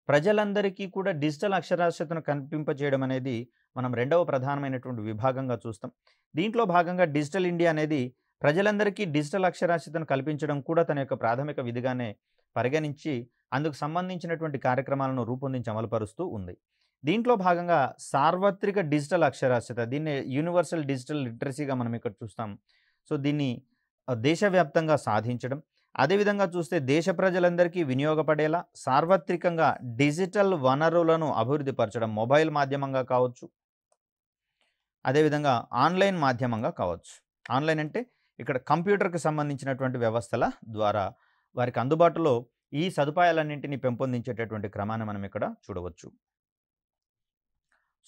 ప్రజలందరికీ కూడా డిజిటల్ అక్షరాస్యతను కల్పింపజేయడం అనేది మనం రెండవ ప్రధానమైనటువంటి విభాగంగా చూస్తాం. దీంట్లో భాగంగా డిజిటల్ ఇండియా అనేది ప్రజలందరికీ డిజిటల్ అక్షరాస్యతను కల్పించడం కూడా తన యొక్క ప్రాథమిక విధిగానే పరిగణించి అందుకు సంబంధించినటువంటి కార్యక్రమాలను రూపొందించి అమలుపరుస్తూ ఉంది. దీంట్లో భాగంగా సార్వత్రిక డిజిటల్ అక్షరాస్యత, దీన్నే యూనివర్సల్ డిజిటల్ లిటరసీగా మనం ఇక్కడ చూస్తాం. సో దీన్ని దేశవ్యాప్తంగా సాధించడం, అదేవిధంగా చూస్తే దేశ ప్రజలందరికీ వినియోగపడేలా సార్వత్రికంగా డిజిటల్ వనరులను అభివృద్ధి పరచడం, మొబైల్ మాధ్యమంగా కావచ్చు, అదేవిధంగా ఆన్‌లైన్ మాధ్యమంగా కావచ్చు. ఆన్‌లైన్ అంటే ఇక్కడ కంప్యూటర్‌కి సంబంధించినటువంటి వ్యవస్థల ద్వారా వారికి అందుబాటులో ఈ సదుపాయాలన్నింటినీ పెంపొందించేటటువంటి క్రమాన్ని మనం ఇక్కడ చూడవచ్చు.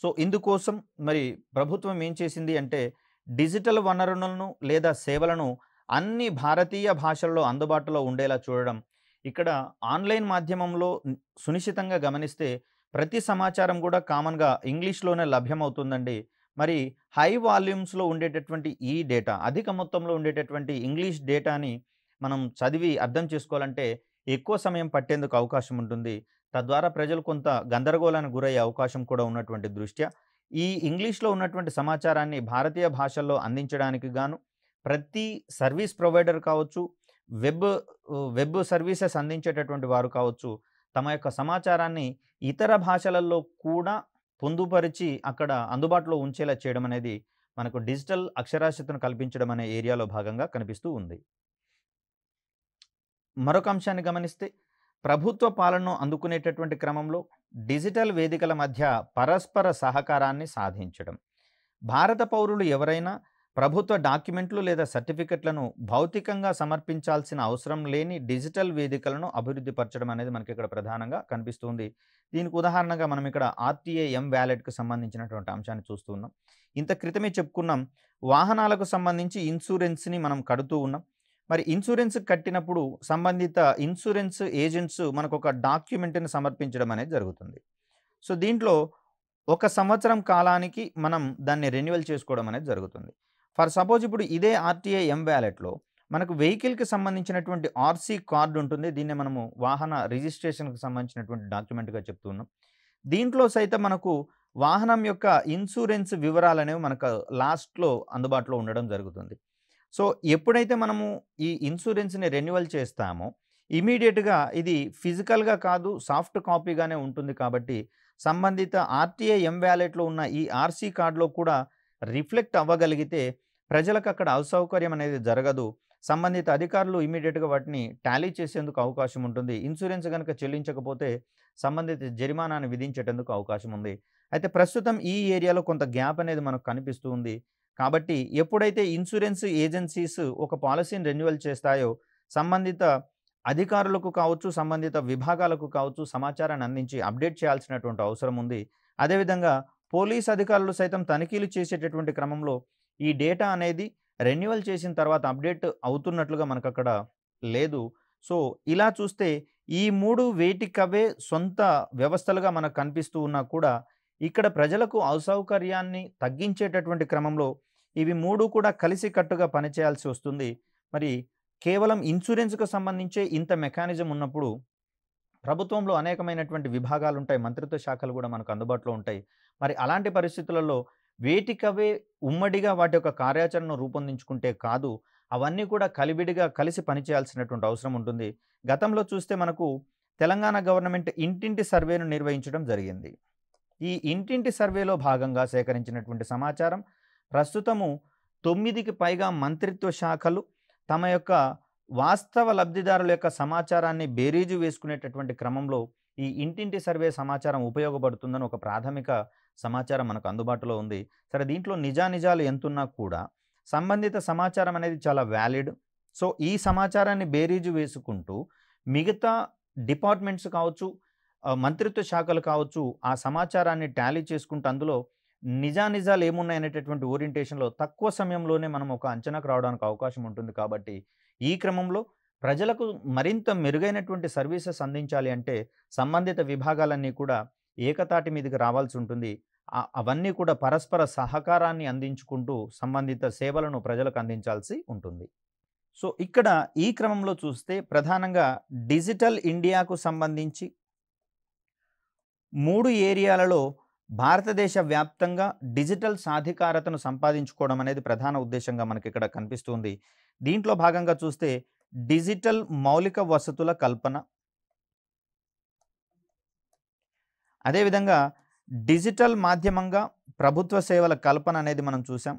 సో ఇందుకోసం మరి ప్రభుత్వం ఏం చేసింది అంటే, డిజిటల్ వనరులను లేదా సేవలను అన్ని భారతీయ భాషల్లో అందుబాటులో ఉండేలా చూడడం. ఇక్కడ ఆన్‌లైన్ మాధ్యమంలో సునిశితంగా గమనిస్తే ప్రతి సమాచారం కూడా కామన్‌గా ఇంగ్లీష్‌లోనే లభ్యమవుతుందండి. మరి హై వాల్యూమ్స్‌లో ఉండేటటువంటి ఈ డేటా, అధిక మొత్తంలో ఉండేటటువంటి ఇంగ్లీష్ డేటాని మనం చదివి అర్థం చేసుకోవాలంటే ఎక్కువ సమయం పట్టేందుకు అవకాశం ఉంటుంది. తద్వారా ప్రజలు కొంత గందరగోళానికి గురయ్యే అవకాశం కూడా ఉన్నటువంటి దృష్ట్యా ఈ ఇంగ్లీష్‌లో ఉన్నటువంటి సమాచారాన్ని భారతీయ భాషల్లో అందించడానికి గాను ప్రతి సర్వీస్ ప్రొవైడర్ కావచ్చు, వెబ్ సర్వీసెస్ అందించేటటువంటి వారు కావచ్చు, తమ యొక్క సమాచారాన్ని ఇతర భాషలలో కూడా పొందుపరిచి అక్కడ అందుబాటులో ఉంచేలా చేయడం అనేది మనకు డిజిటల్ అక్షరాస్యతను కల్పించడం అనే ఏరియాలో భాగంగా కనిపిస్తూ ఉంది. మరొక అంశాన్ని గమనిస్తే ప్రభుత్వ పాలనను అందుకునేటటువంటి క్రమంలో డిజిటల్ వేదికల మధ్య పరస్పర సహకారాన్ని సాధించడం. భారత పౌరులు ఎవరైనా ప్రభుత్వ డాక్యుమెంట్లు లేదా సర్టిఫికెట్లను భౌతికంగా సమర్పించాల్సిన అవసరం లేని డిజిటల్ వేదికలను అభివృద్ధి పరచడం అనేది మనకి ఇక్కడ ప్రధానంగా కనిపిస్తుంది. దీనికి ఉదాహరణగా మనం ఇక్కడ ఆర్టీఏ వ్యాలెట్‌కి సంబంధించినటువంటి అంశాన్ని చూస్తూ ఉన్నాం. ఇంత క్రితమే చెప్పుకున్నాం, వాహనాలకు సంబంధించి ఇన్సూరెన్స్‌ని మనం కడుతూ ఉన్నాం. మరి ఇన్సూరెన్స్ కట్టినప్పుడు సంబంధిత ఇన్సూరెన్స్ ఏజెంట్స్ మనకు ఒక డాక్యుమెంట్‌ని సమర్పించడం అనేది జరుగుతుంది. సో దీంట్లో 1 సంవత్సరం కాలానికి మనం దాన్ని రెన్యువల్ చేసుకోవడం అనేది జరుగుతుంది. ఫర్ సపోజ్ ఇప్పుడు ఇదే ఆర్టీఏ వ్యాలెట్‌లో మనకు వెహికల్‌కి సంబంధించినటువంటి ఆర్‌సీ కార్డ్ ఉంటుంది. దీన్నే మనము వాహన రిజిస్ట్రేషన్‌కి సంబంధించినటువంటి డాక్యుమెంట్‌గా చెప్తున్నాం. దీంట్లో సైతం మనకు వాహనం యొక్క ఇన్సూరెన్స్ వివరాలనేవి మనకు లాస్ట్‌లో అందుబాటులో ఉండడం జరుగుతుంది. సో ఎప్పుడైతే మనము ఈ ఇన్సూరెన్స్‌ని రెన్యువల్ చేస్తామో ఇమ్మీడియేట్‌గా ఇది ఫిజికల్‌గా కాదు, సాఫ్ట్ కాపీగానే ఉంటుంది కాబట్టి సంబంధిత ఆర్టీఏ వ్యాలెట్‌లో ఉన్న ఈ ఆర్‌సీ కార్డ్‌లో కూడా రిఫ్లెక్ట్ అవ్వగలిగితే ప్రజలకు అక్కడ అసౌకర్యం అనేది జరగదు. సంబంధిత అధికారులు ఇమ్మీడియేట్‌గా వాటిని టాలీ చేసేందుకు అవకాశం ఉంటుంది. ఇన్సూరెన్స్ గనుక చెల్లించకపోతే సంబంధిత జరిమానాను విధించేటందుకు అవకాశం ఉంది. అయితే ప్రస్తుతం ఈ ఏరియాలో కొంత గ్యాప్ అనేది మనకు కనిపిస్తూ ఉంది. కాబట్టి ఎప్పుడైతే ఇన్సూరెన్స్ ఏజెన్సీస్ ఒక పాలసీని రెన్యువల్ చేస్తాయో సంబంధిత అధికారులకు కావచ్చు, సంబంధిత విభాగాలకు కావచ్చు సమాచారాన్ని అందించి అప్డేట్ చేయాల్సినటువంటి అవసరం ఉంది. అదేవిధంగా పోలీస్ అధికారులు సైతం తనిఖీలు చేసేటటువంటి క్రమంలో ఈ డేటా అనేది రెన్యువల్ చేసిన తర్వాత అప్డేట్ అవుతున్నట్లుగా మనకక్కడ లేదు. సో, ఇలా చూస్తే ఈ 3 వేటికవే సొంత వ్యవస్థలుగా మనకు కనిపిస్తూ ఉన్నా కూడా ఇక్కడ ప్రజలకు అసౌకర్యాన్ని తగ్గించేటటువంటి క్రమంలో ఇవి 3 కూడా కలిసికట్టుగా పనిచేయాల్సి వస్తుంది. మరి కేవలం ఇన్సూరెన్స్‌కు సంబంధించే ఇంత మెకానిజం ఉన్నప్పుడు ప్రభుత్వంలో అనేకమైనటువంటి విభాగాలుంటాయి. మంత్రిత్వ శాఖలు గూడా మనకు అందుబాటులో ఉంటాయి. మరి అలాంటి పరిస్థితులలో వేటికవే ఉమ్మడిగా వాటి యొక్క కార్యాచరణను రూపొందించుకుంటే కాదు, అవన్నీ కూడా కలివిడిగా కలిసి పనిచేయాల్సినటువంటి అవసరం ఉంటుంది. గతంలో చూస్తే మనకు తెలంగాణ గవర్నమెంట్ ఇంటింటి సర్వేను నిర్వహించడం జరిగింది. ఈ ఇంటింటి సర్వేలో భాగంగా సేకరించినటువంటి సమాచారం ప్రస్తుతము 9కి పైగా మంత్రిత్వ శాఖలు తమ యొక్క వాస్తవ లబ్ధిదారుల యొక్క సమాచారాన్ని బేరీజు వేసుకునేటటువంటి క్రమంలో ఈ ఇంటింటి సర్వే సమాచారం ఉపయోగపడుతుందని ఒక ప్రాథమిక సమాచారం మనకు అందుబాటులో ఉంది. సరే, దీంట్లో నిజానిజాలు ఎంతున్నా కూడా సంబంధిత సమాచారం అనేది చాలా వ్యాలిడ్. సో, ఈ సమాచారాన్ని బేరీజు వేసుకుంటూ మిగతా డిపార్ట్మెంట్స్ కావచ్చు, మంత్రిత్వ శాఖలు కావచ్చు, ఆ సమాచారాన్ని టాలీ చేసుకుంటూ అందులో నిజానిజాలు ఏమున్నాయనేటటువంటి ఓరియంటేషన్‌లో తక్కువ సమయంలోనే మనం ఒక అంచనాకు రావడానికి అవకాశం ఉంటుంది. కాబట్టి ఈ క్రమంలో ప్రజలకు మరింత మెరుగైనటువంటి సర్వీసెస్ అందించాలి అంటే సంబంధిత విభాగాలన్నీ కూడా ఏకతాటి మీదకి రావాల్సి ఉంటుంది. అవన్నీ కూడా పరస్పర సహకారాన్ని అందించుకుంటూ సంబంధిత సేవలను ప్రజలకు అందించాల్సి ఉంటుంది. సో, ఇక్కడ ఈ క్రమంలో చూస్తే ప్రధానంగా డిజిటల్ ఇండియాకు సంబంధించి 3 ఏరియాలలో భారతదేశ వ్యాప్తంగా డిజిటల్ సాధికారతను సంపాదించుకోవడం అనేది ప్రధాన ఉద్దేశంగా మనకిక్కడ కనిపిస్తుంది. దీంట్లో భాగంగా చూస్తే డిజిటల్ మౌలిక వసతుల కల్పన, అదేవిధంగా డిజిటల్ మాధ్యమంగా ప్రభుత్వ సేవల కల్పన అనేది మనం చూసాం.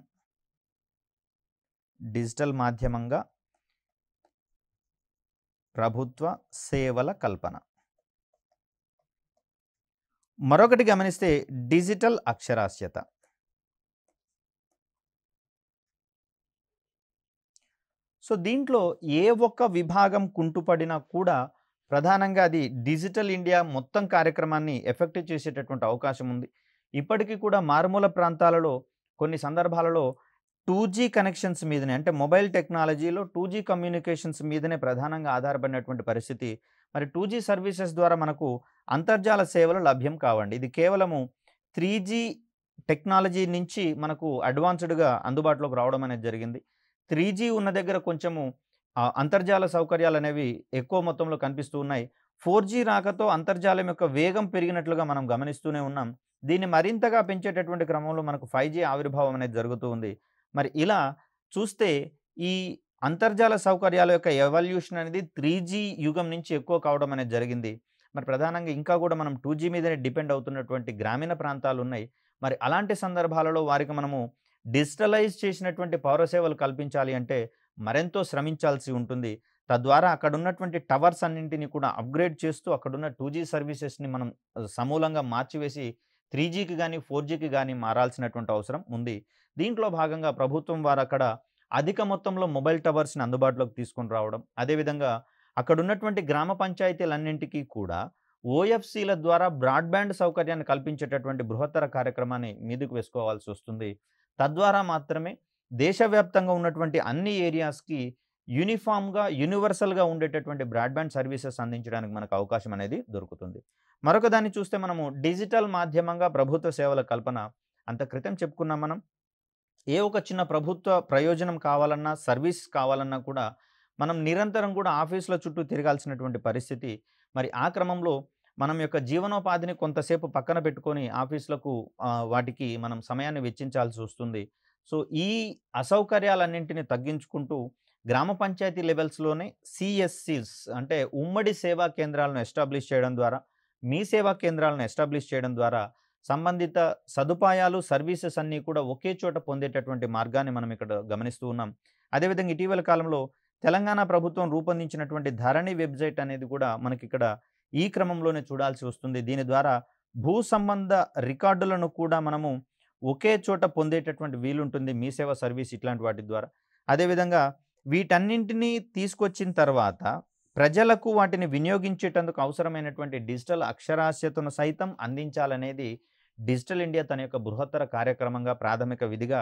డిజిటల్ మాధ్యమంగా ప్రభుత్వ సేవల కల్పన. మరొకటి గమనిస్తే డిజిటల్ అక్షరాస్యత. సో, దీంట్లో ఏ ఒక్క విభాగం కుంటుపడినా కూడా ప్రధానంగా అది డిజిటల్ ఇండియా మొత్తం కార్యక్రమాన్ని ఎఫెక్టివ్ చేసేటటువంటి అవకాశం ఉంది. ఇప్పటికీ కూడా మారుమూల ప్రాంతాలలో కొన్ని సందర్భాలలో 2G కనెక్షన్స్ మీదనే, అంటే మొబైల్ టెక్నాలజీలో 2G కమ్యూనికేషన్స్ మీదనే ప్రధానంగా ఆధారపడినటువంటి పరిస్థితి. మరి 2G సర్వీసెస్ ద్వారా మనకు అంతర్జాల సేవలు లభ్యం కావండి. ఇది కేవలము 3G టెక్నాలజీ నుంచి మనకు అడ్వాన్స్డ్‌గా అందుబాటులోకి రావడం అనేది జరిగింది. 3G ఉన్న దగ్గర కొంచెము అంతర్జాల సౌకర్యాలనేవి ఎక్కువ మొత్తంలో కనిపిస్తూ ఉన్నాయి. 4G రాకతో అంతర్జాలం యొక్క వేగం పెరిగినట్లుగా మనం గమనిస్తూనే ఉన్నాం. దీన్ని మరింతగా పెంచేటటువంటి క్రమంలో మనకు 5G ఆవిర్భావం అనేది జరుగుతూ ఉంది. మరి ఇలా చూస్తే ఈ అంతర్జాల సౌకర్యాల యొక్క ఎవల్యూషన్ అనేది 3G యుగం నుంచి ఎక్కువ కావడం అనేది జరిగింది. మరి ప్రధానంగా ఇంకా కూడా మనం 2G మీదనే డిపెండ్ అవుతున్నటువంటి గ్రామీణ ప్రాంతాలు ఉన్నాయి. మరి అలాంటి సందర్భాలలో వారికి మనము డిజిటలైజ్ చేసినటువంటి పౌర సేవలు కల్పించాలి అంటే మరెంతో శ్రమించాల్సి ఉంటుంది. తద్వారా అక్కడ ఉన్నటువంటి టవర్స్ అన్నింటిని కూడా అప్‌గ్రేడ్ చేస్తూ అక్కడున్న 2G సర్వీసెస్‌ని మనం సమూలంగా మార్చివేసి 3Gకి గాని, 4Gకి గాని మారాల్సినటువంటి అవసరం ఉంది. దీంట్లో భాగంగా ప్రభుత్వం వారు అక్కడ అధిక మొత్తంలో మొబైల్ టవర్స్‌ని అందుబాటులోకి తీసుకొని రావడం, అదేవిధంగా అక్కడున్నటువంటి గ్రామ పంచాయతీలన్నింటికీ కూడా ఓఎఫ్‌సీల ద్వారా బ్రాడ్‌బ్యాండ్ సౌకర్యాన్ని కల్పించేటటువంటి బృహత్తర కార్యక్రమాన్ని మీదకు వేసుకోవాల్సి వస్తుంది. తద్వారా మాత్రమే దేశవ్యాప్తంగా ఉన్నటువంటి అన్ని ఏరియాస్‌కి యూనిఫామ్‌గా, యూనివర్సల్‌గా ఉండేటటువంటి బ్రాడ్‌బ్యాండ్ సర్వీసెస్ అందించడానికి మనకు అవకాశం అనేది దొరుకుతుంది. మరొక దాన్ని చూస్తే మనము డిజిటల్ మాధ్యమంగా ప్రభుత్వ సేవల కల్పన. అంత క్రితం చెప్పుకున్నాం మనం. ఏ ఒక చిన్న ప్రభుత్వ ప్రయోజనం కావాలన్నా, సర్వీస్ కావాలన్నా కూడా మనం నిరంతరం కూడా ఆఫీసుల చుట్టూ తిరగాల్సినటువంటి పరిస్థితి. మరి ఆ క్రమంలో మనం యొక్క జీవనోపాధిని కొంతసేపు పక్కన పెట్టుకొని ఆఫీసులకు వాటికి మనం సమయాన్ని వెచ్చించాల్సి వస్తుంది. సో, ఈ అసౌకర్యాలన్నింటిని తగ్గించుకుంటూ గ్రామ పంచాయతీ లెవెల్స్‌లోనే సీఎస్‌సీస్ అంటే ఉమ్మడి సేవా కేంద్రాలను ఎస్టాబ్లిష్ చేయడం ద్వారా, మీ సేవా కేంద్రాలను ఎస్టాబ్లిష్ చేయడం ద్వారా సంబంధిత సదుపాయాలు, సర్వీసెస్ అన్నీ కూడా ఒకే చోట పొందేటటువంటి మార్గాన్ని మనం ఇక్కడ గమనిస్తూ ఉన్నాం. అదేవిధంగా ఇటీవల కాలంలో తెలంగాణ ప్రభుత్వం రూపొందించినటువంటి ధరణి వెబ్‌సైట్ అనేది కూడా మనకిక్కడ ఈ క్రమంలోనే చూడాల్సి వస్తుంది. దీని ద్వారా భూ సంబంధ రికార్డులను కూడా మనము ఒకే చోట పొందేటటువంటి వీలుంటుంది మీ సేవ సర్వీస్ ఇట్లాంటి వాటి ద్వారా. అదేవిధంగా వీటన్నింటినీ తీసుకొచ్చిన తర్వాత ప్రజలకు వాటిని వినియోగించేటందుకు అవసరమైనటువంటి డిజిటల్ అక్షరాస్యతను సైతం అందించాలనేది డిజిటల్ ఇండియా తన యొక్క బృహత్తర కార్యక్రమంగా ప్రాథమిక విధిగా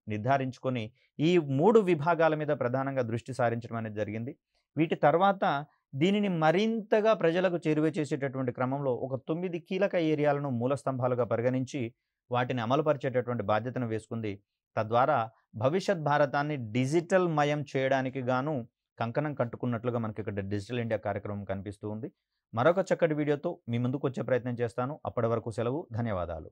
నిర్ధారించుకొని ఈ 3 విభాగాల మీద ప్రధానంగా దృష్టి సారించడం అనేది జరిగింది. వీటి తర్వాత దీనిని మరింతగా ప్రజలకు చేరువ చేసేటటువంటి క్రమంలో ఒక 9 కీలక ఏరియాలను మూల స్తంభాలుగా పరిగణించి వాటిని అమలుపరిచేటటువంటి బాధ్యతను వేసుకుంది. తద్వారా భవిష్యత్ భారతాన్ని డిజిటల్ మయం చేయడానికి గాను కంకణం కట్టుకున్నట్లుగా మనకి ఇక్కడ డిజిటల్ ఇండియా కార్యక్రమం కనిపిస్తూ ఉంది. మరొక చక్కటి వీడియోతో మీ ముందుకు వచ్చే ప్రయత్నం చేస్తాను. అప్పటి వరకు సెలవు. ధన్యవాదాలు.